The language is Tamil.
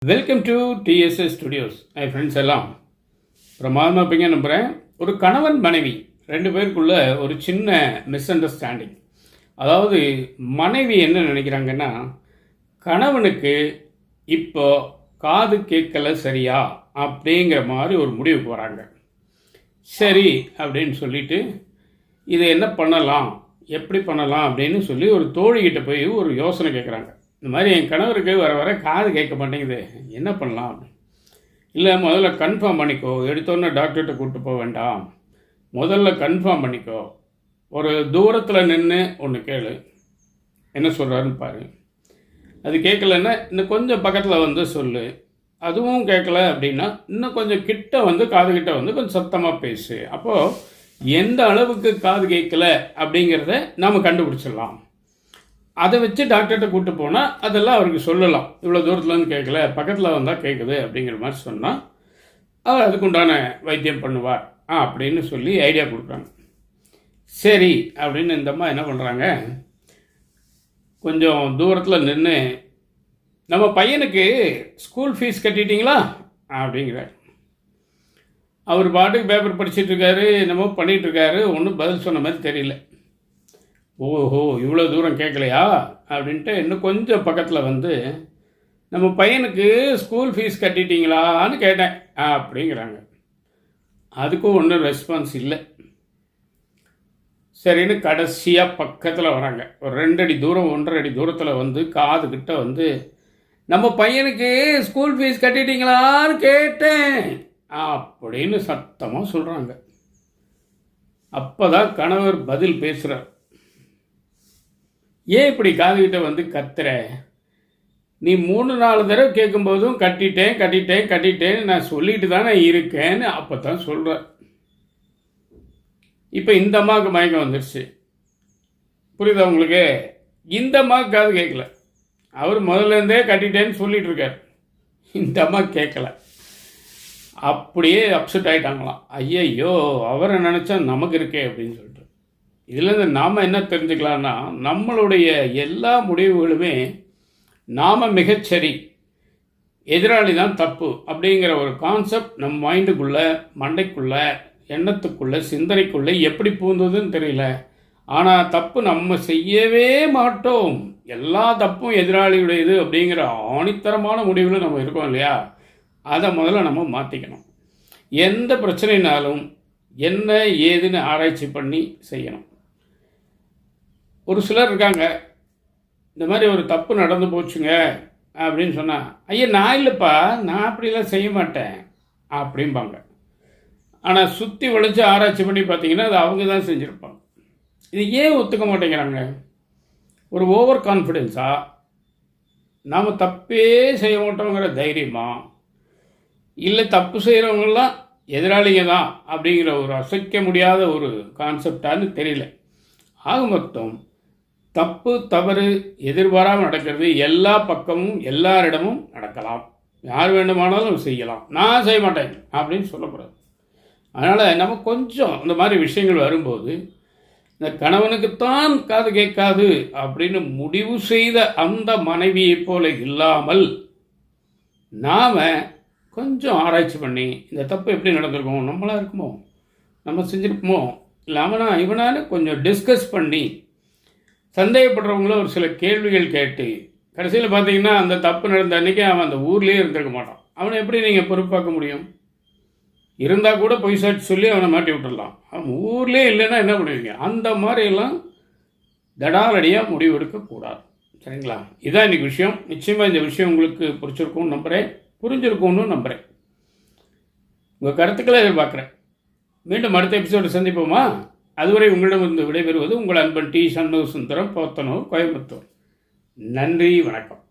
Welcome to TDS studios. Friends எல்லாம் பிரமாதமாக இருப்பீங்க நம்புகிறேன். ஒரு கணவன் மனைவி ரெண்டு பேருக்குள்ள ஒரு சின்ன மிஸ் அண்டர்ஸ்டாண்டிங். அதாவது மனைவி என்ன நினைக்கிறாங்கன்னா, கணவனுக்கு இப்போ காது கேட்கல சரியா அப்படிங்கிற மாதிரி ஒரு முடிவுக்கு வராங்க. சரி அப்படின்னு சொல்லிட்டு இதை என்ன பண்ணலாம், எப்படி பண்ணலாம் அப்படின்னு சொல்லி ஒரு தோழிகிட்ட போய் ஒரு யோசனை கேட்குறாங்க. இந்த மாதிரி என் கணவருக்கு வர வர காது கேட்க மாட்டேங்குது, என்ன பண்ணலாம்? இல்லை, முதல்ல கன்ஃபார்ம் பண்ணிக்கோ, எடுத்தோன்னே டாக்டர்கிட்ட கூப்பிட்டு போக வேண்டாம், முதல்ல கன்ஃபார்ம் பண்ணிக்கோ, ஒரு தூரத்தில் நின்று ஒன்று கேளு, என்ன சொல்கிறாருன்னு பாரு, அது கேட்கலன்னா இன்னும் கொஞ்சம் பக்கத்தில் வந்து சொல்லு, அதுவும் கேட்கல அப்படின்னா இன்னும் கொஞ்சம் கிட்ட வந்து காது கிட்ட வந்து கொஞ்சம் சத்தமாக பேசு. அப்போது எந்த அளவுக்கு காது கேட்கல அப்படிங்கிறத நாம் கண்டுபிடிச்சிடலாம். அதை வச்சு டாக்டர்கிட்ட கூப்பிட்டு போனால் அதெல்லாம் அவருக்கு சொல்லலாம், இவ்வளோ தூரத்துலேருந்து கேட்கல, பக்கத்தில் வந்தால் கேட்குது அப்படிங்கிற மாதிரி சொன்னால் அவர் அதுக்குண்டான வைத்தியம் பண்ணுவார் அப்படின்னு சொல்லி ஐடியா கொடுக்குறாங்க. சரி அப்படின்னு இந்த அம்மா என்ன பண்ணுறாங்க, கொஞ்சம் தூரத்தில் நின்று நம்ம பையனுக்கு ஸ்கூல் ஃபீஸ் கட்டிட்டீங்களா அப்படிங்கிறார். அவர் பாட்டுக்கு பேப்பர் படிச்சிட்ருக்காரு, என்னமோ பண்ணிகிட்ருக்காரு, ஒன்றும் பதில் சொன்ன மாதிரி தெரியல. ஓஹோ, இவ்வளோ தூரம் கேட்கலையா அப்படின்ட்டு இன்னும் கொஞ்சம் பக்கத்தில் வந்து நம்ம பையனுக்கு ஸ்கூல் ஃபீஸ் கட்டிட்டீங்களான்னு கேட்டேன் அப்படிங்கிறாங்க. அதுக்கும் ஒன்றும் ரெஸ்பான்ஸ் இல்லை. சரின்னு கடைசியாக பக்கத்தில் வராங்க. ஒரு 2 அடி தூரம் 1.5 அடி தூரத்தில் வந்து காதுகிட்ட வந்து நம்ம பையனுக்கு ஸ்கூல் ஃபீஸ் கட்டிட்டீங்களான்னு கேட்டேன் அப்படின்னு சத்தமாக சொல்கிறாங்க. அப்போ தான் கணவர் பதில் பேசுகிறார். ஏன் இப்படி காதுகிட்ட வந்து கத்துற? நீ 3-4 தடவை கேட்கும்போதும் கட்டிட்டேன்னு நான் சொல்லிட்டு தானே இருக்கேன்னு அப்போ தான் சொல்கிறேன். இப்போ இந்த அம்மாவுக்கு மயக்கம் வந்துடுச்சு. புரியுதா உங்களுக்கு? இந்த அம்மாவுக்கு காது கேட்கல. அவர் முதல்லேருந்தே கட்டிட்டேன்னு சொல்லிட்டு இருக்கார். இந்த அம்மா கேட்கல. அப்படியே அப்செட் ஆகிட்டாங்களாம். ஐயையோ, அவரை நினச்சா நமக்கு இருக்கே அப்படின்னு சொல்லிட்டு. இதுலேருந்து நாம் என்ன தெரிஞ்சுக்கலான்னா, நம்மளுடைய எல்லா முடிவுகளுமே நாம் மிகச்சரி, எதிராளி தான் தப்பு அப்படிங்கிற ஒரு கான்செப்ட் நம் மைண்டுக்குள்ளே, மண்டைக்குள்ளே, எண்ணத்துக்குள்ளே, சிந்தனைக்குள்ளே எப்படி பூந்ததுன்னு தெரியல. ஆனால் தப்பு நம்ம செய்யவே மாட்டோம், எல்லா தப்பும் எதிராளியுடையது அப்படிங்கிற ஆணித்தரமான முடிவில் நம்ம இருக்கோம் இல்லையா? அதை முதல்ல நம்ம மாற்றிக்கணும். எந்த பிரச்சனைனாலும் என்ன ஏதுன்னு ஆராய்ச்சி பண்ணி செய்யணும். ஒரு சிலர் இருக்காங்க, இந்த மாதிரி ஒரு தப்பு நடந்து போச்சுங்க அப்படின்னு சொன்னால், ஐயா நான் இல்லைப்பா, நான் அப்படிலாம் செய்ய மாட்டேன் அப்படிம்பாங்க. ஆனால் சுற்றி வளைச்சு ஆராய்ச்சி பண்ணி பார்த்தீங்கன்னா அது அவங்க தான் செஞ்சுருப்பாங்க. இது ஏன் ஒத்துக்க மாட்டேங்கிறாங்க? ஒரு ஓவர் கான்ஃபிடென்ஸா, நாம் தப்பே செய்ய மாட்டோங்கிற தைரியமா, இல்லை தப்பு செய்கிறவங்கெல்லாம் எதிராளிங்க தான் அப்படிங்கிற ஒரு அசைக்க முடியாத ஒரு கான்செப்டான்னு தெரியல. ஆக மொத்தம் தப்பு தவறு எதிர்பாராமல் நடக்கிறது எல்லா பக்கமும் எல்லாரிடமும் நடக்கலாம். யார் வேண்டுமானாலும் செய்யலாம், நான் செய்ய மாட்டேன் அப்படின்னு சொல்லக்கூடாது. அதனால் நம்ம கொஞ்சம் இந்த மாதிரி விஷயங்கள் வரும்போது, இந்த கணவனுக்குத்தான் காது கேட்காது அப்படின்னு முடிவு செய்த அந்த மனைவியைப் போல இல்லாமல் நாம் கொஞ்சம் ஆராய்ச்சி பண்ணி இந்த தப்பு எப்படி நடந்திருக்கோம், நம்மளாக இருக்குமோ, நம்ம செஞ்சுருப்போமோ, இல்லை இவனால கொஞ்சம் டிஸ்கஸ் பண்ணி சந்தேகப்படுறவங்கள ஒரு சில கேள்விகள் கேட்டு கடைசியில் பார்த்தீங்கன்னா அந்த தப்பு நடந்த அன்றைக்கி அவன் அந்த ஊர்லேயே இருந்திருக்க மாட்டான். அவனை எப்படி நீங்கள் பொறுப்பாக்க முடியும்? இருந்தால் கூட பொய் சாட்சி சொல்லி அவனை மாட்டி விட்டுடலாம். அவன் ஊர்லேயே இல்லைன்னா என்ன பண்ணுவீங்க? அந்த மாதிரியெல்லாம் தடாலடியாக முடிவெடுக்கக்கூடாது. சரிங்களா? இதான் இன்றைக்கி விஷயம். நிச்சயமாக இந்த விஷயம் உங்களுக்கு பிடிச்சிருக்கும்னு நம்புகிறேன், புரிஞ்சிருக்கும்னு நம்புகிறேன். உங்கள் கருத்துக்களை எதிர்பார்க்குறேன். மீண்டும் அடுத்த எபிசோடு சந்திப்போமா? அதுவரை உங்களிடம் இருந்து விடைபெறுவது உங்கள் அன்பன் டி. சண்முக சுந்தரம், போத்தனூர், கோயம்புத்தூர். நன்றி, வணக்கம்.